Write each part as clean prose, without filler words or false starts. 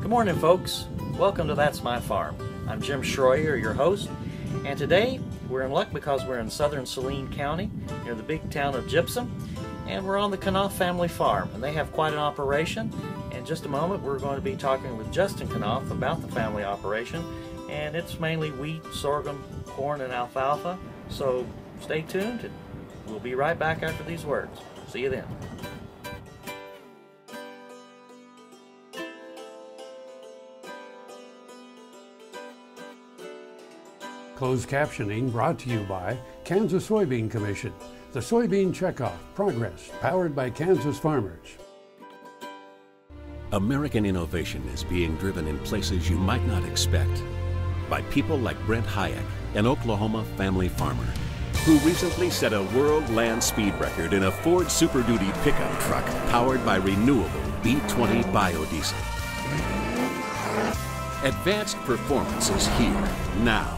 Good morning, folks. Welcome to That's My Farm. I'm Jim Shroyer, your host, and today we're in luck because we're in southern Saline County near the big town of Gypsum, and we're on the Knopf Family Farm, and they have quite an operation. In just a moment we're going to be talking with Justin Knopf about the family operation, and it's mainly wheat, sorghum, corn, and alfalfa, so stay tuned and we'll be right back after these words. See you then. Closed captioning brought to you by Kansas Soybean Commission. The Soybean Checkoff Progress, powered by Kansas farmers. American innovation is being driven in places you might not expect by people like Brent Hayek, an Oklahoma family farmer, who recently set a world land speed record in a Ford Super Duty pickup truck powered by renewable B20 biodiesel. Advanced performance is here, now,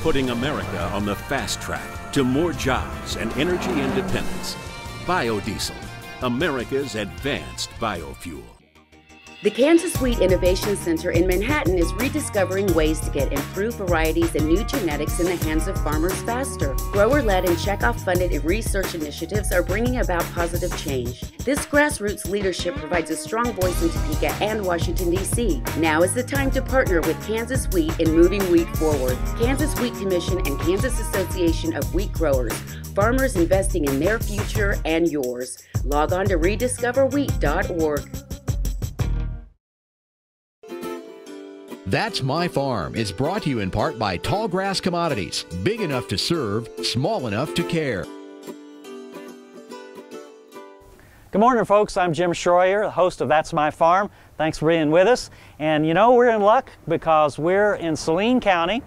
putting America on the fast track to more jobs and energy independence. Biodiesel, America's advanced biofuel. The Kansas Wheat Innovation Center in Manhattan is rediscovering ways to get improved varieties and new genetics in the hands of farmers faster. Grower-led and checkoff-funded research initiatives are bringing about positive change. This grassroots leadership provides a strong voice in Topeka and Washington, D.C. Now is the time to partner with Kansas Wheat in moving wheat forward. Kansas Wheat Commission and Kansas Association of Wheat Growers. Farmers investing in their future and yours. Log on to rediscoverwheat.org. That's My Farm is brought to you in part by Tallgrass Commodities, big enough to serve, small enough to care. Good morning, folks. I'm Jim Shroyer, the host of That's My Farm. Thanks for being with us. And you know, we're in luck because we're in Saline County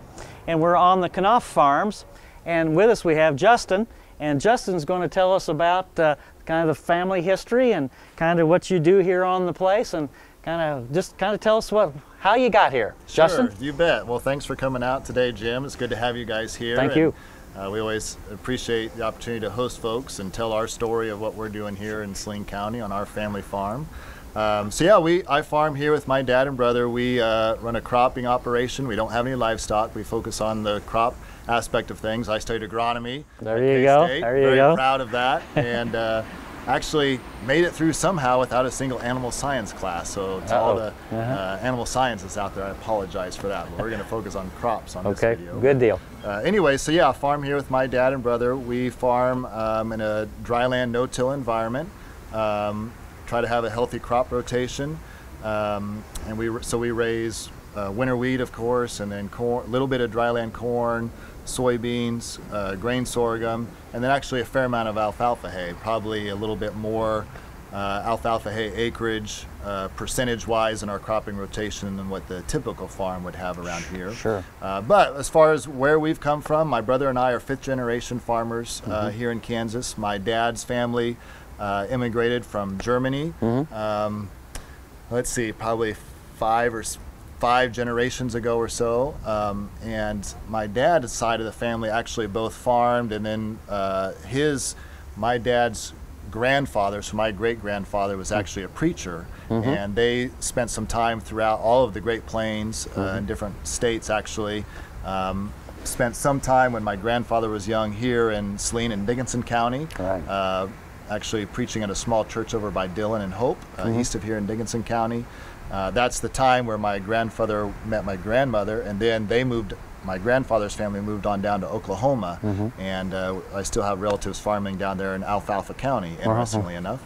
and we're on the Knopf Farms. And with us we have Justin, and Justin's going to tell us about kind of the family history and kind of what you do here on the place, and kind of tell us how you got here. Sure, Justin? You bet. Well, thanks for coming out today, Jim. It's good to have you guys here. Thank you. We always appreciate the opportunity to host folks and tell our story of what we're doing here in Saline County on our family farm. I farm here with my dad and brother. We run a cropping operation. We don't have any livestock. We focus on the crop aspect of things. I studied agronomy. There you go. There you go. Very proud of that. And actually made it through somehow without a single animal science class. So to all the animal scientists out there, I apologize for that. But we're going to focus on crops on this video. Okay, good deal. Anyway, I farm here with my dad and brother. We farm in a dryland no-till environment. Try to have a healthy crop rotation. And we raise winter wheat, of course, and then corn, a little bit of dryland corn, soybeans, grain sorghum, and then actually a fair amount of alfalfa hay, probably a little bit more alfalfa hay acreage percentage-wise in our cropping rotation than what the typical farm would have around here. Sure. But as far as where we've come from, my brother and I are fifth-generation farmers here in Kansas. My dad's family immigrated from Germany. Let's see, probably five generations ago or so, and my dad's side of the family actually both farmed, and then my dad's grandfather, so my great-grandfather, was actually a preacher, and they spent some time throughout all of the Great Plains in different states actually. Spent some time when my grandfather was young here in Saline and Dickinson County, actually preaching at a small church over by Dillon and Hope, east of here in Dickinson County. That's the time where my grandfather met my grandmother, and then my grandfather's family moved on down to Oklahoma, and I still have relatives farming down there in Alfalfa County, interestingly enough.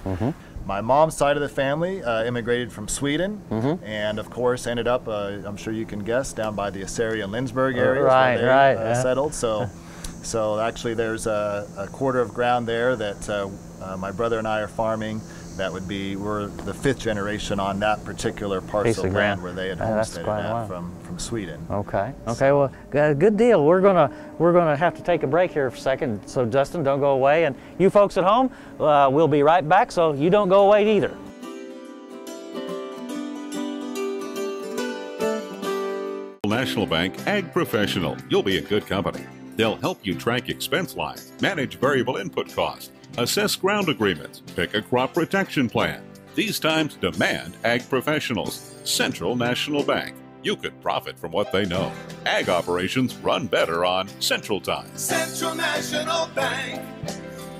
My mom's side of the family immigrated from Sweden, and of course ended up, I'm sure you can guess, down by the Assyrian Lindesberg area where they settled. So actually there's a quarter of ground there that my brother and I are farming. We're the fifth generation on that particular parcel of land where they had homesteaded at from Sweden. Okay. Well, good deal. We're gonna have to take a break here for a second. So Justin, don't go away, and you folks at home, we'll be right back. So you don't go away either. National Bank Ag Professional. You'll be in good company. They'll help you track expense lines, manage variable input costs, assess ground agreements, pick a crop protection plan, These times demand ag professionals. Central National Bank. You could profit from what they know. Ag operations run better on Central Time. Central National Bank.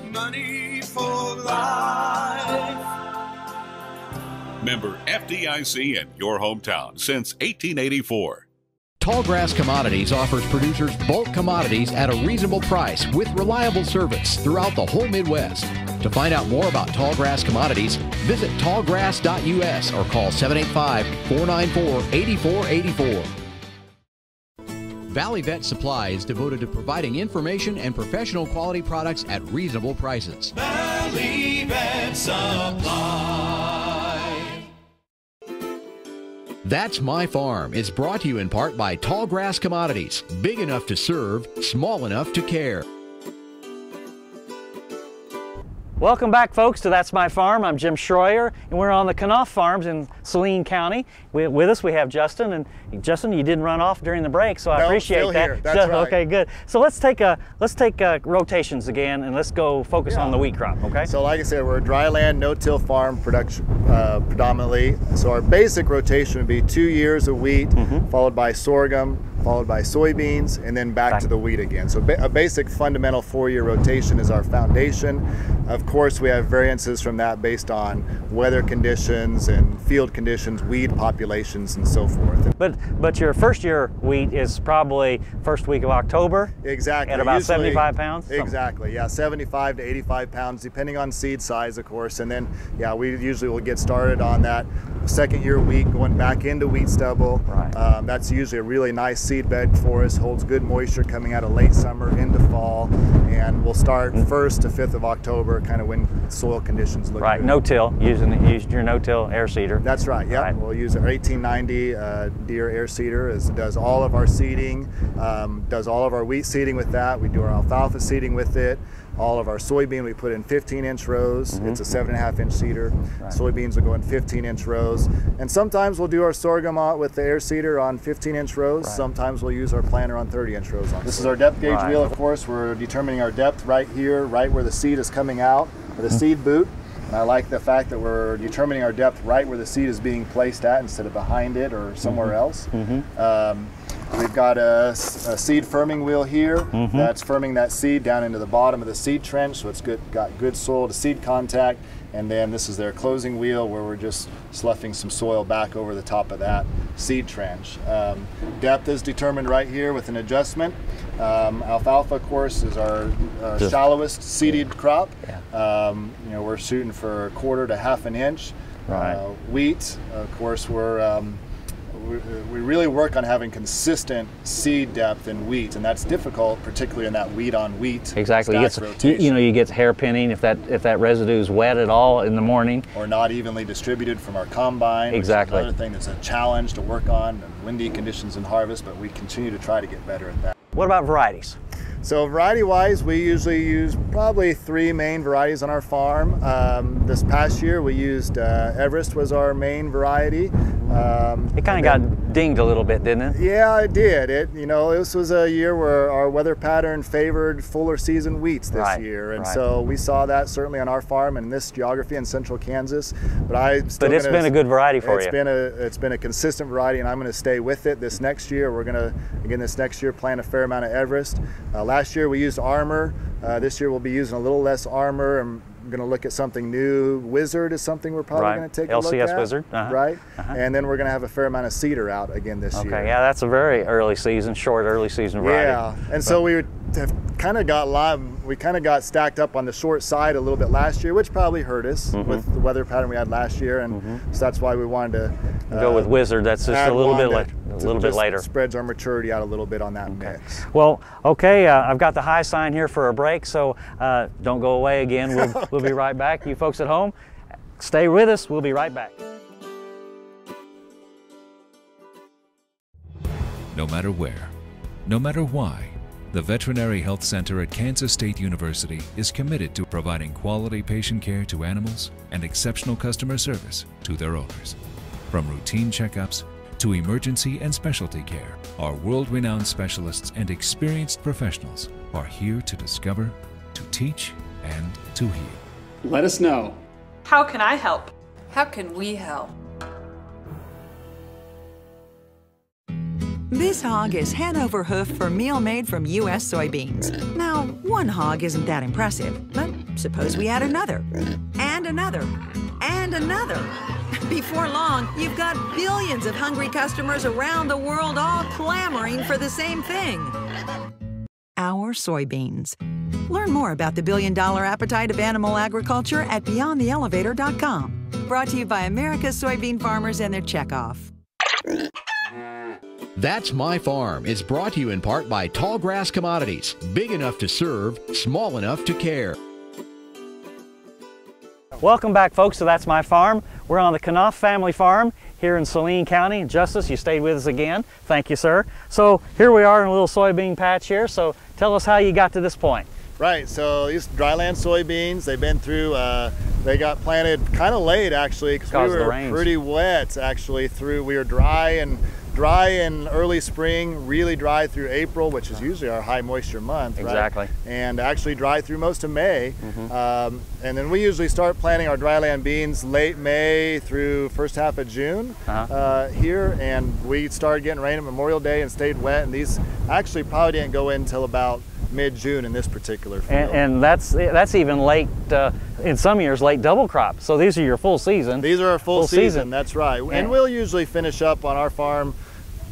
Money for life. Member FDIC in your hometown since 1884. Tallgrass Commodities offers producers bulk commodities at a reasonable price with reliable service throughout the whole Midwest. To find out more about Tallgrass Commodities, visit tallgrass.us or call 785-494-8484. Valley Vet Supply is devoted to providing information and professional quality products at reasonable prices. Valley Vet Supply. That's My Farm is brought to you in part by Tallgrass Commodities. Big enough to serve, small enough to care. Welcome back, folks, to That's My Farm. I'm Jim Shroyer, and we're on the Knopf Farms in Saline County. With us, we have Justin. And Justin, you didn't run off during the break, so I appreciate still that. Here. That's right. Okay, good. So let's take rotations again, and let's go focus on the wheat crop. Okay. So, like I said, we're a dry land, no-till farm production predominantly. So our basic rotation would be 2 years of wheat, followed by sorghum, followed by soybeans, and then back to the wheat again. So a basic fundamental 4-year rotation is our foundation. Of course, we have variances from that based on weather conditions and field conditions, weed populations, and so forth. But your first year wheat is probably first week of October. Exactly. At about Usually, 75 pounds? Exactly, yeah, 75 to 85 pounds, depending on seed size, of course. And then, yeah, we usually will get started on that second year wheat, going back into wheat stubble. Right. That's usually a really nice seed bed for us, holds good moisture coming out of late summer into fall, and we'll start 1st to 5th of October, kind of when soil conditions look right, good. no-till, use your no-till air seeder. That's right, yeah. Right. We'll use our 1890 Deere air seeder. It does all of our seeding, does all of our wheat seeding with that. We do our alfalfa seeding with it. All of our soybean we put in 15-inch rows. It's a 7.5-inch seeder. Right. Soybeans will go in 15-inch rows. And sometimes we'll do our sorghum with the air seeder on 15-inch rows. Right. Sometimes we'll use our planter on 30-inch rows. This is our depth gauge wheel, of course. We're determining our depth right here, right where the seed is coming out, with the seed boot. And I like the fact that we're determining our depth right where the seed is being placed at instead of behind it or somewhere else. We've got a seed firming wheel here that's firming that seed down into the bottom of the seed trench, so it's got good soil to seed contact. And then this is their closing wheel where we're just sloughing some soil back over the top of that seed trench. Depth is determined right here with an adjustment. Alfalfa, of course, is our shallowest seeded crop. Yeah. We're shooting for 1/4 to 1/2 inch. Right. Wheat, of course, we really work on having consistent seed depth in wheat, and that's difficult, particularly in that wheat on wheat. Exactly. You get hairpinning if that residue is wet at all in the morning, or not evenly distributed from our combine. Exactly. Another thing that's a challenge to work on, and windy conditions in harvest, but we continue to try to get better at that. What about varieties? So variety-wise, we usually use probably 3 main varieties on our farm. This past year, we used Everest was our main variety. It kind of got dinged a little bit, didn't it? Yeah, it did. This was a year where our weather pattern favored fuller season wheats this year, and so we saw that certainly on our farm and this geography in central Kansas. But it's been a good variety for you. It's been a consistent variety, and I'm going to stay with it this next year. We're going to this next year plant a fair amount of Everest. Last year we used Armor. This year we'll be using a little less Armor. I'm going to look at something new. Wizard is something we're probably going to take a look at. LCS Wizard. Right? And then we're going to have a fair amount of Cedar out again this year. Okay, yeah, that's a very early season variety. Yeah, and so we kind of got stacked up on the short side a little bit last year, which probably hurt us with the weather pattern we had last year, and so that's why we wanted to go with Wizard. That's just a little bit later. Spreads our maturity out a little bit on that mix. Well, okay, I've got the high sign here for a break, so don't go away again. We'll be right back. You folks at home, stay with us. We'll be right back. No matter where, no matter why, the Veterinary Health Center at Kansas State University is committed to providing quality patient care to animals and exceptional customer service to their owners. From routine checkups to emergency and specialty care, our world-renowned specialists and experienced professionals are here to discover, to teach, and to heal. Let us know. How can I help? How can we help? This hog is head over hoof for meal made from U.S. soybeans. Now, one hog isn't that impressive, but suppose we add another, and another, and another. Before long, you've got billions of hungry customers around the world all clamoring for the same thing. Our soybeans. Learn more about the billion-dollar appetite of animal agriculture at BeyondTheElevator.com. Brought to you by America's soybean farmers and their checkoff. That's My Farm is brought to you in part by Tallgrass Commodities. Big enough to serve, small enough to care. Welcome back, folks, to That's My Farm. We're on the Knopf Family Farm here in Saline County. Justice, you stayed with us again. Thank you, sir. So here we are in a little soybean patch here. So tell us how you got to this point. Right, so these dryland soybeans, they've been through, they got planted kind of late actually because we were pretty wet actually we were dry in early spring, really dry through April, which is usually our high moisture month, exactly. Right? And actually dry through most of May. And then we usually start planting our dryland beans late May through first half of June here, and we started getting rain at Memorial Day and stayed wet, and these actually probably didn't go in until about mid-June in this particular field. And that's even late, in some years, late double crop. So these are your full season. These are our full season, that's right. And we'll usually finish up on our farm.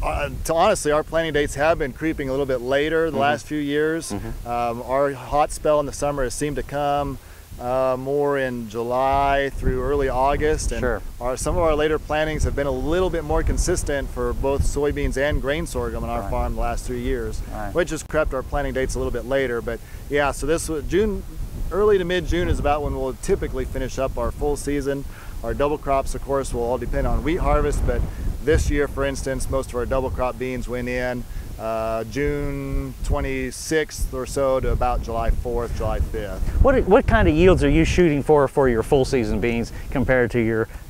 Honestly, our planting dates have been creeping a little bit later the last few years. Our hot spell in the summer has seemed to come more in July through early August, and some of our later plantings have been a little bit more consistent for both soybeans and grain sorghum on our farm the last 3 years, which has crept our planting dates a little bit later. But yeah, so this June, early to mid-June is about when we'll typically finish up our full season. Our double crops, of course, will all depend on wheat harvest, but this year, for instance, most of our double crop beans went in June 26th or so to about July 4th, July 5th. What kind of yields are you shooting for your full season beans compared to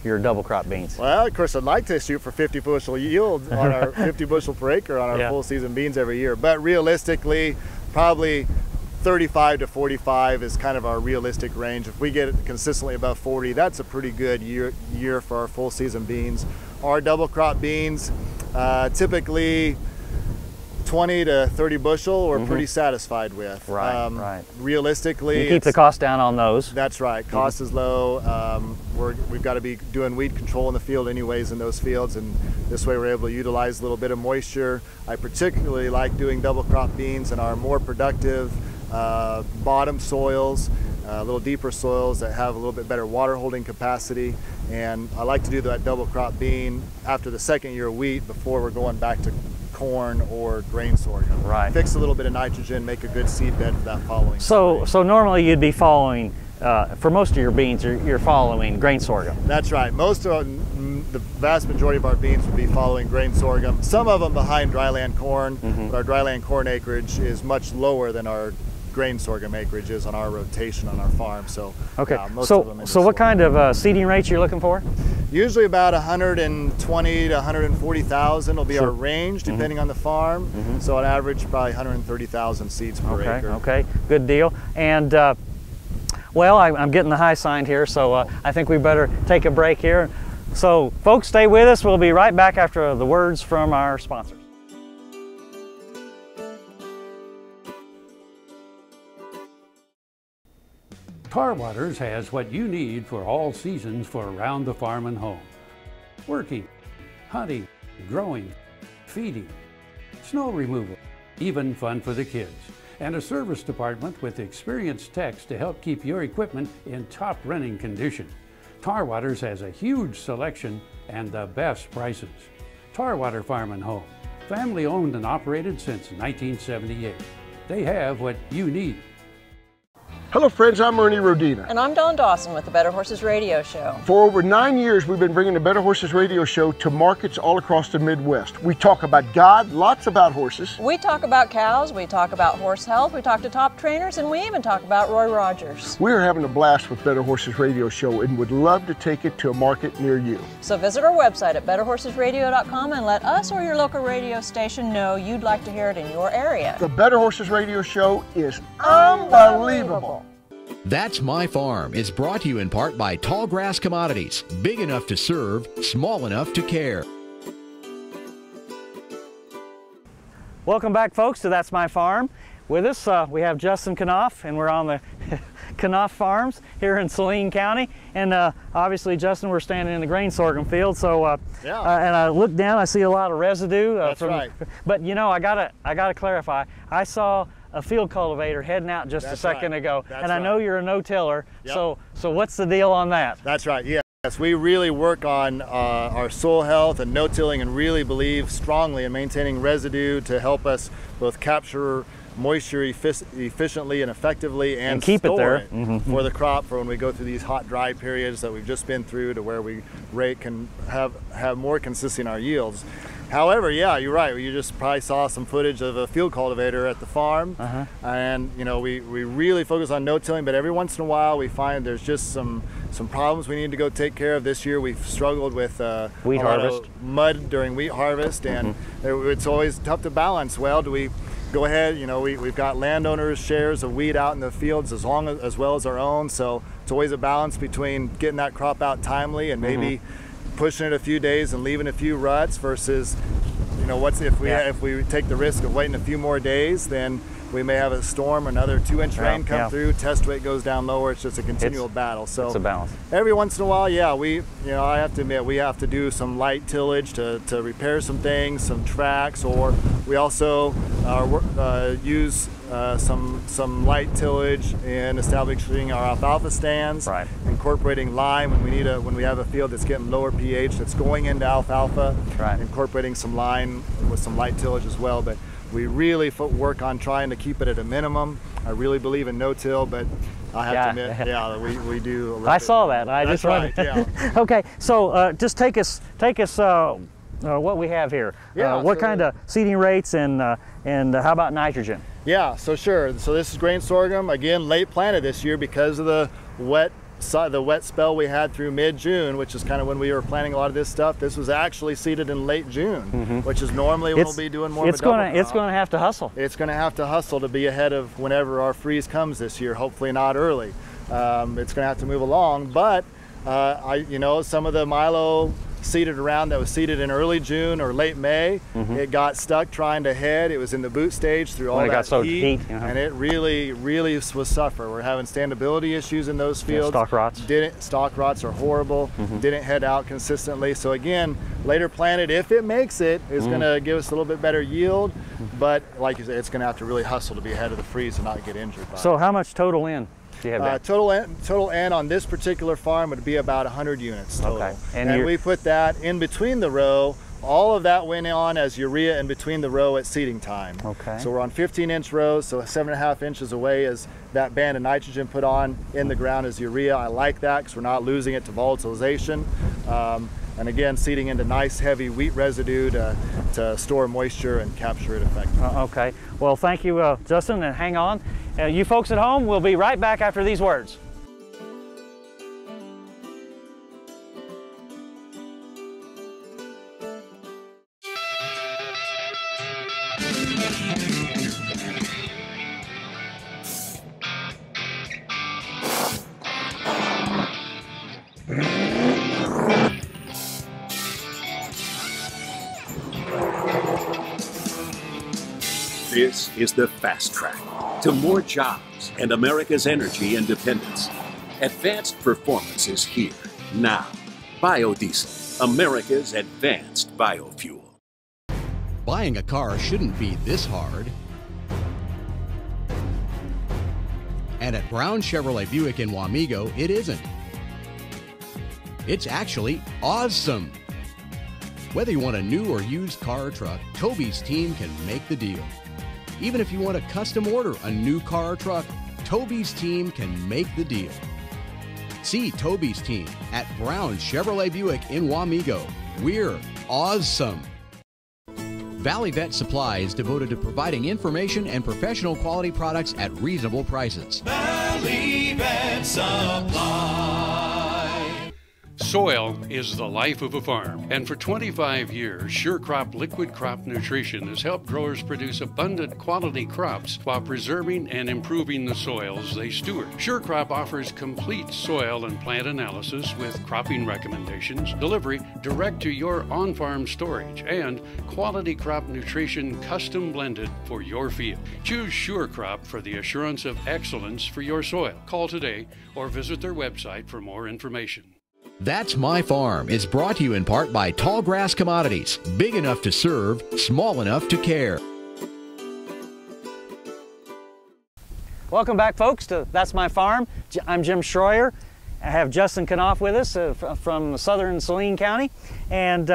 your double crop beans? Well, of course, I'd like to shoot for 50 bushel yield on our 50 bushel per acre on our full season beans every year, but realistically, probably 35 to 45 is kind of our realistic range. If we get it consistently above 40, that's a pretty good year for our full season beans. Our double crop beans, typically 20 to 30 bushel we're pretty satisfied with. Right. Realistically, you keep the cost down on those. That's right. Cost is low. We've got to be doing weed control in the field anyways in those fields, and this way we're able to utilize a little bit of moisture. I particularly like doing double crop beans in our more productive bottom soils, a little deeper soils that have a little bit better water holding capacity. And I like to do that double crop bean after the second year of wheat before we're going back to corn or grain sorghum. Right. Fix a little bit of nitrogen, make a good seed bed for that following spring. So normally you'd be following, for most of your beans, you're following grain sorghum. That's right. Most of the vast majority of our beans would be following grain sorghum. Some of them behind dryland corn, but our dryland corn acreage is much lower than our grain sorghum acreage is on our rotation on our farm. So okay. Most of them so what kind of seeding rates you're looking for? Usually about 120 to 140,000 will be our range, depending on the farm. So on average, probably 130,000 seeds per acre. Okay, good deal. And well, I'm getting the high sign here, so I think we better take a break here. So folks, stay with us. We'll be right back after the words from our sponsors. Tar Waters has what you need for all seasons for around the farm and home. Working, hunting, growing, feeding, snow removal, even fun for the kids. And a service department with experienced techs to help keep your equipment in top running condition. Tar Waters has a huge selection and the best prices. Tar Water Farm and Home, family owned and operated since 1978. They have what you need. Hello friends, I'm Ernie Rodina. And I'm Dawn Dawson with the Better Horses Radio Show. For over 9 years, we've been bringing the Better Horses Radio Show to markets all across the Midwest. We talk about God, lots about horses. We talk about cows, we talk about horse health, we talk to top trainers, and we even talk about Roy Rogers. We're having a blast with Better Horses Radio Show and would love to take it to a market near you. So visit our website at betterhorsesradio.com and let us or your local radio station know you'd like to hear it in your area. The Better Horses Radio Show is unbelievable. That's My Farm is brought to you in part by Tallgrass Commodities, big enough to serve, small enough to care. Welcome back, folks, to That's My Farm. With us, we have Justin Knopf, and we're on the Knopf Farms here in Saline County. And obviously, Justin, we're standing in the grain sorghum field. So, and I look down, I see a lot of residue. That's right. But you know, I gotta clarify. I saw a field cultivator heading out just a second ago, and I know you're a no-tiller. Yep. So what's the deal on that? That's right. Yeah. Yes, we really work on our soil health and no-tilling, and really believe strongly in maintaining residue to help us both capture moisture efficiently and effectively and keep it there for the crop for when we go through these hot, dry periods that we've just been through, to where we can have more consistency in our yields. However, yeah, you're right. You just probably saw some footage of a field cultivator at the farm, and you know, we really focus on no-tilling, but every once in a while we find there's just some problems we need to go take care of. This year we've struggled with wheat harvest, mud during wheat harvest, and it's always tough to balance. Well, do we go ahead? You know, we've got landowners' shares of wheat out in the fields as well as our own, so it's always a balance between getting that crop out timely and maybe pushing it a few days and leaving a few ruts, versus, you know, if we take the risk of waiting a few more days, then we may have a storm, another 2-inch rain come through, test weight goes down lower. It's just a continual battle. So it's a balance. Every once in a while, yeah, I have to admit, we have to do some light tillage to repair some things, some tracks, or we also use some light tillage in establishing our alfalfa stands, incorporating lime when we have a field that's getting lower pH that's going into alfalfa, incorporating some lime with some light tillage as well. But we really work on trying to keep it at a minimum. I really believe in no-till, but I have to admit, we do a little I bit. Saw that. I That's just wanted. right, Okay, so just take us what we have here. What kind of seeding rates, and how about nitrogen? Yeah, so sure. So this is grain sorghum, again, late planted this year because of the wet spell we had through mid-June, which is kind of when we were planting a lot of this stuff. This was actually seeded in late June, which is normally when we'll be doing more of a double crop. It's going to have to hustle. It's going to have to hustle to be ahead of whenever our freeze comes this year, hopefully not early. It's going to have to move along, but some of the milo seeded around that was seeded in early June or late May, it got stuck trying to head. It was in the boot stage through all that heat, and it really was suffer. We're having standability issues in those fields. Stalk rots. Stalk rots are horrible. Didn't head out consistently. So again, later planted, if it makes it, is going to give us a little bit better yield. But like you said, it's going to have to really hustle to be ahead of the freeze and not get injured by So how much total in? Total N on this particular farm would be about 100 units total. Okay. And we put that in between the row. All of that went on as urea in between the row at seeding time. Okay. So we're on 15-inch rows, so 7.5 inches away is that band of nitrogen put on in the ground as urea. I like that because we're not losing it to volatilization. And again, seeding into nice heavy wheat residue to store moisture and capture it effectively. Okay. Well, thank you, Justin, and hang on. You folks at home, we'll be right back after these words. This is the fast track to more jobs and America's energy independence. Advanced performance is here, now. Biodiesel, America's advanced biofuel. Buying a car shouldn't be this hard. And at Brown Chevrolet Buick in Wamego, it isn't. It's actually awesome. Whether you want a new or used car or truck, Toby's team can make the deal. Even if you want to custom order a new car or truck, Toby's team can make the deal. See Toby's team at Brown Chevrolet Buick in Wamego. We're awesome. Valley Vet Supply is devoted to providing information and professional quality products at reasonable prices. Valley Vet Supply. Soil is the life of a farm, and for 25 years, SureCrop Liquid Crop Nutrition has helped growers produce abundant quality crops while preserving and improving the soils they steward. SureCrop offers complete soil and plant analysis with cropping recommendations, delivery direct to your on-farm storage, and quality crop nutrition custom blended for your field. Choose SureCrop for the assurance of excellence for your soil. Call today or visit their website for more information. That's My Farm is brought to you in part by Tallgrass Commodities, big enough to serve, small enough to care. Welcome back, folks, to That's My Farm. I'm Jim Shroyer. I have Justin Knopf with us from southern Saline County. And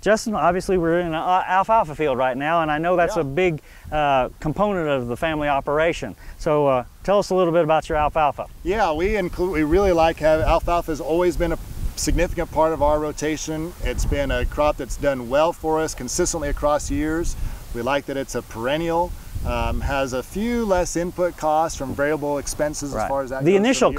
Justin, obviously we're in an alfalfa field right now, and I know that's a big component of the family operation. So tell us a little bit about your alfalfa. Yeah, we really like having alfalfa. Has always been a significant part of our rotation. It's been a crop that's done well for us consistently across years. We like that it's a perennial. Has a few less input costs from variable expenses as far as that goes. The initial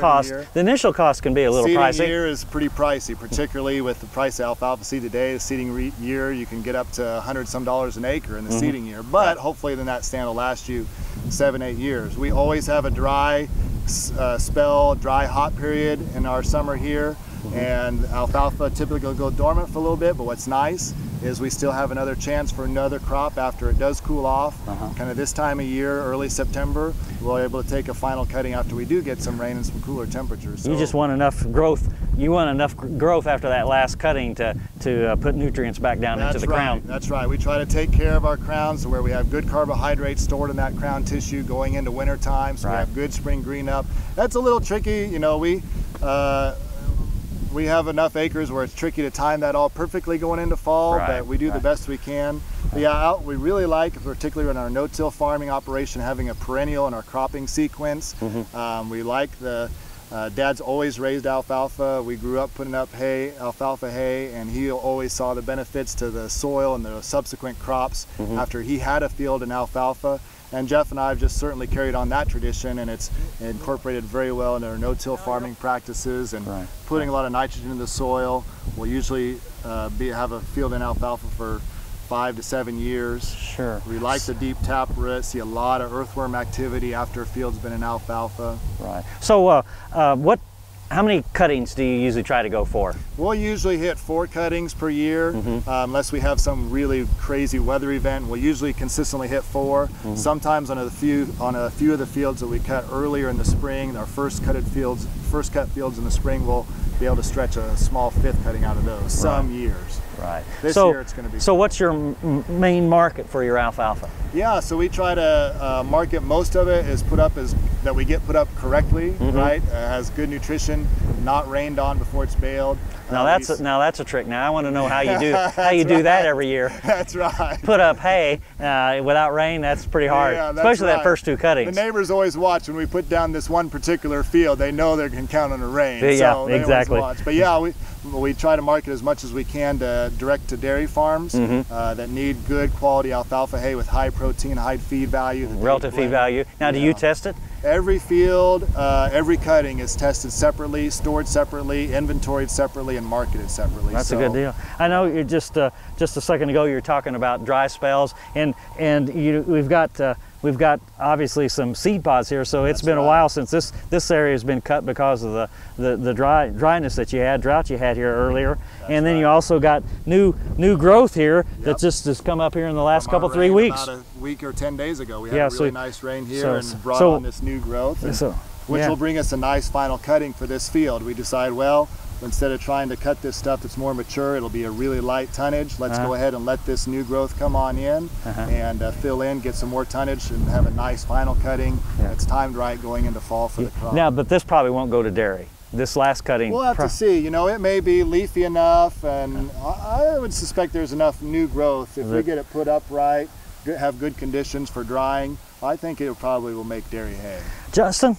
cost can be a little pricey. Seeding year is pretty pricey, particularly with the price of alfalfa seed today. The seeding year, you can get up to $100-some an acre in the seeding year, but hopefully then that stand will last you 7-8 years. We always have a dry spell, dry hot period in our summer here, and alfalfa typically will go dormant for a little bit, but what's nice is we still have another chance for another crop after it does cool off. Kind of this time of year, early September, we're able to take a final cutting after we do get some rain and some cooler temperatures. So you just want enough growth. You want enough growth after that last cutting to put nutrients back down into the crown. That's right. We try to take care of our crowns where we have good carbohydrates stored in that crown tissue going into winter time, so we have good spring green up. That's a little tricky, you know. We have enough acres where it's tricky to time that all perfectly going into fall, but we do the best we can. But yeah, we really like, particularly in our no-till farming operation, having a perennial in our cropping sequence. We like the Dad's always raised alfalfa. We grew up putting up hay, alfalfa hay, and he always saw the benefits to the soil and the subsequent crops after he had a field in alfalfa. And Jeff and I have just certainly carried on that tradition, and it's incorporated very well into our no-till farming practices and putting a lot of nitrogen in the soil. We'll usually have a field in alfalfa for 5 to 7 years. Sure. We like the deep tap root, see a lot of earthworm activity after a field's been in alfalfa. Right. So how many cuttings do you usually try to go for? We'll usually hit 4 cuttings per year, unless we have some really crazy weather event. We'll usually consistently hit 4. Sometimes on a few of the fields that we cut earlier in the spring, our first cut fields in the spring, we'll be able to stretch a small 5th cutting out of those. Some years. Right. This year it's going to be. So what's your main market for your alfalfa? Yeah, so we try to market most of it is that we get put up correctly, right? Has good nutrition, not rained on before it's baled. Now that's a trick. Now I want to know how you do that every year. That's right. Put up hay without rain. That's pretty hard, especially that first 2 cuttings. The neighbors always watch when we put down this one particular field. They know they can count on the rain. Yeah, so they exactly. Always watch. But yeah, we try to market as much as we can to direct to dairy farms that need good quality alfalfa hay with high protein, high feed value. Relative feed value. Now, do you test it? Every field, every cutting is tested separately, stored separately, inventoried separately, and marketed separately. That's a good deal. I know you just a second ago you were talking about dry spells, and we've got obviously some seed pods here, so it's been a while since this area has been cut because of the dryness that drought you had here earlier. And then you also got new growth here that just has come up here in the last couple 3 weeks. About a week or 10 days ago, we had a really nice rain here and brought on this new growth, which will bring us a nice final cutting for this field. We decide, well, instead of trying to cut this stuff that's more mature, it'll be a really light tonnage. Let's go ahead and let this new growth come on in and fill in, get some more tonnage, and have a nice final cutting that's timed right going into fall for the crop. Now, but this probably won't go to dairy. This last cutting. We'll have to see. You know, it may be leafy enough, and I would suspect there's enough new growth. If we get it put up right, have good conditions for drying, I think it probably will make dairy hay. Justin,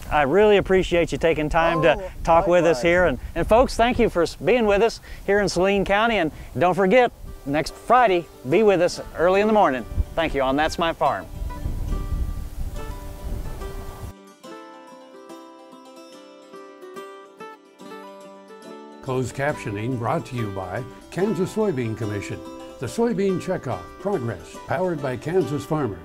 I really appreciate you taking time to talk with us here. And folks, thank you for being with us here in Saline County. And don't forget, next Friday, be with us early in the morning. Thank you on That's My Farm. Closed captioning brought to you by Kansas Soybean Commission. The Soybean Checkoff Progress, powered by Kansas farmers.